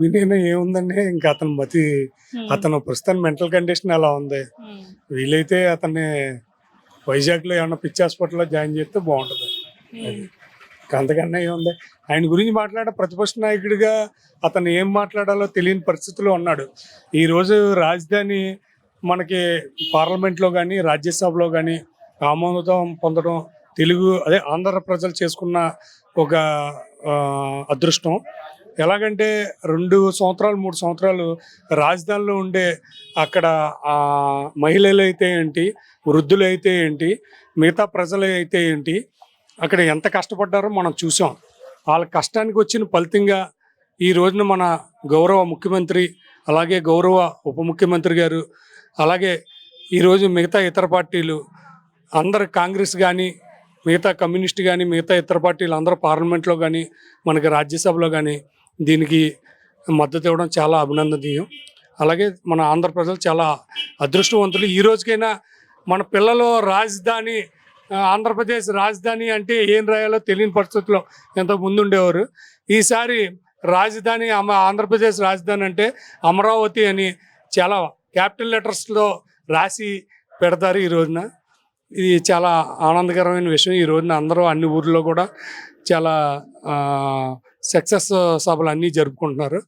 Opinion ఏముందండి, ఇంకా అతను ప్రస్తుతం మెంటల్ కండిషన్ అలా ఉంది. వీలైతే అతన్ని వైజాగ్లో ఏమన్నా పిచ్చి హాస్పిటల్లో జాయిన్ చేస్తే బాగుంటుంది. అది అంతకన్నా ఏముంది. ఆయన గురించి ప్రతిపక్ష నాయకుడిగా అతను ఏం మాట్లాడాలో తెలియని పరిస్థితిలో ఉన్నాడు. ఈరోజు రాజధాని మనకి పార్లమెంట్లో కానీ రాజ్యసభలో కానీ ఆమోదం పొందడం ఆంధ్ర ప్రజలు చేసుకున్న ఒక అదృష్టం. ఎలాగంటే 2 సంవత్సరాలు 3 సంవత్సరాలు రాజధానిలో ఉండే అక్కడ మహిళలు అయితే ఏంటి, వృద్ధులు అయితే ఏంటి, మిగతా ప్రజలు అయితే ఏంటి, అక్కడ ఎంత కష్టపడ్డారో మనం చూసాం. వాళ్ళ కష్టానికి వచ్చిన ఫలితంగా ఈ రోజున మన గౌరవ ముఖ్యమంత్రి, అలాగే గౌరవ ఉప ముఖ్యమంత్రి గారు, అలాగే ఈరోజు మిగతా ఇతర పార్టీలు అందరు, కాంగ్రెస్ కానీ, మిగతా కమ్యూనిస్ట్ కానీ, మిగతా ఇతర పార్టీలు అందరూ పార్లమెంట్లో కానీ మనకి రాజ్యసభలో కానీ దీనికి మద్దతు ఇవ్వడం చాలా అభినందనీయం. అలాగే మన ఆంధ్ర ప్రజలు చాలా అదృష్టవంతులు. ఈ రోజుకైనా మన పిల్లలు రాజధాని, ఆంధ్రప్రదేశ్ రాజధాని అంటే ఏం రాయాలో తెలియని పరిస్థితుల్లో ఎంతో ముందు ఉండేవారు. ఈసారి రాజధాని ఆంధ్రప్రదేశ్ రాజధాని అంటే అమరావతి అని చాలా క్యాపిటల్ లెటర్స్లో రాసి పెడతారు ఈ రోజున. ఇది చాలా ఆనందకరమైన విషయం. ఈ రోజున అందరూ అన్ని ఊర్లో కూడా చాలా సక్సెస్ సభలు అన్నీ జరుపుకుంటున్నారు.